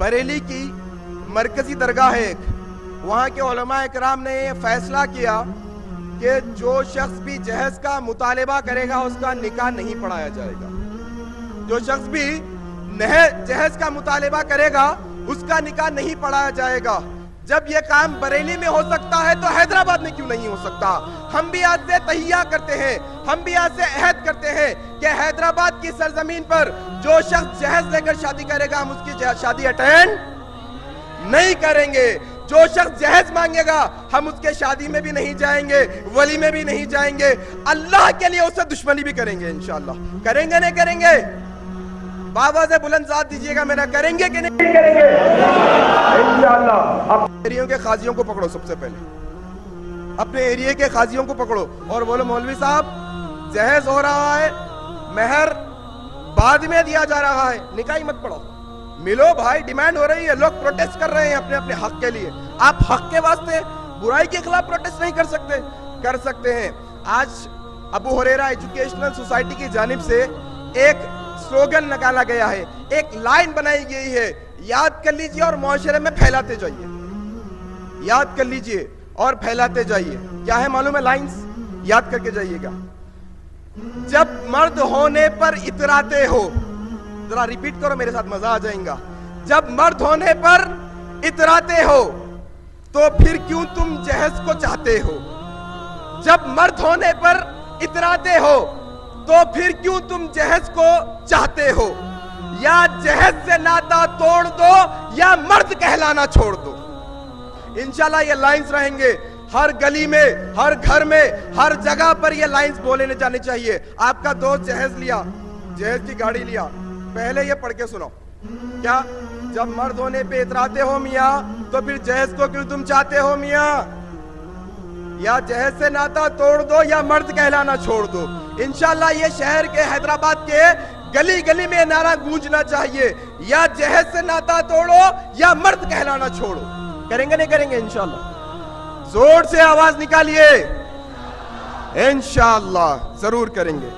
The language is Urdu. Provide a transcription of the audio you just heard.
بریلی کی مرکزی درگاہ ہے ایک، وہاں کے علماء اکرام نے یہ فیصلہ کیا کہ جو شخص بھی جہیز کا مطالبہ کرے گا اس کا نکاح نہیں پڑھایا جائے گا. جو شخص بھی جہیز کا مطالبہ کرے گا اس کا نکاح نہیں پڑھایا جائے گا. جب یہ کام بریلی میں ہو سکتا ہے تو حیدرآباد میں کیوں نہیں ہو سکتا؟ ہم بھی آج سے تہیہ کرتے ہیں، ہم بھی آج سے عہد کرتے ہیں کہ حیدرآباد کی سرزمین پر جو شخص جہیز لے کر شادی کرے گا ہم اس کی شادی اٹینڈ نہیں کریں گے. جو شخص جہیز مانگے گا ہم اس کے شادی میں بھی نہیں جائیں گے، ولی میں بھی نہیں جائیں گے. اللہ کے لیے اس سے دشمنی بھی کریں گے انشاءاللہ. کریں گے نہیں کریں گے؟ بابا سے بلند ذات دیجئے گا میرا، کریں گے کہ نہیں کریں گے انشاءاللہ. اپنے ایریوں کے قاضیوں کو پکڑو، سب سے پہلے اپنے ایریے کے قاضیوں کو پکڑو اور بولو مولوی صاحب جہیز ہو رہا ہے، مہر بعد میں دیا جا رہا ہے، نکاح ہی مت پڑھو. ملو بھائی، ڈیمانڈ ہو رہی ہے، لوگ پروٹیسٹ کر رہے ہیں اپنے اپنے حق کے لیے. آپ حق کے واسطے برائی کے خلاف پروٹیسٹ نہیں کر سکتے ہیں. آج ابو ہریرہ ایجوکیشنل سوسائٹی کی جانب سے ایک سلوگن نکالا گیا ہے، ایک لائن بنائی گئی ہے، یاد کر لیجئے اور معاشرے میں پھیلاتے جائیے. یاد کر لیجئے اور پھیلاتے جائیے. کیا ہے معلوم ہے لائنز؟ یاد کر کے جائیے گا. جب مرد ہونے پر اتراتے ہو، ذرا ریپیٹ کرو میرے ساتھ، مزہ آ جائیں گا. جب مرد ہونے پر اتراتے ہو تو پھر کیوں تم جہیز کو چاہتے ہو؟ جب مرد ہونے پر اتراتے ہو تو پھر کیوں تم جہیز کو چاہتے ہو؟ یا جہیز سے ناتا توڑ دو یا مرد کہلانا چھوڑ دو. انشاءاللہ یہ لائنز رہیں گے ہر گلی میں، ہر گھر میں، ہر جگہ پر یہ لائنز بولے جانے چاہیے. آپ کا دوست جہیز لیا، جہیز کی گاڑی لیا، پہلے یہ پڑھ کے سنو. کیا؟ جب مرد ہونے پہ اتراتے ہو میاں تو پھر جہیز کو کیوں تم چاہتے ہو میاں؟ یا جہیز سے ناتا توڑ دو یا مرد کہلانا چھوڑ دو. انشاءاللہ یہ شہر کے حیدرآباد کے گلی گلی میں نعرہ گونجنا چاہیے، یا جہیز سے ناتا توڑو یا مرد کہلانا چھوڑو. کریں گے نہیں کریں گے انشاءاللہ؟ زور سے آواز نکالیے. انشاءاللہ ضرور کریں گے.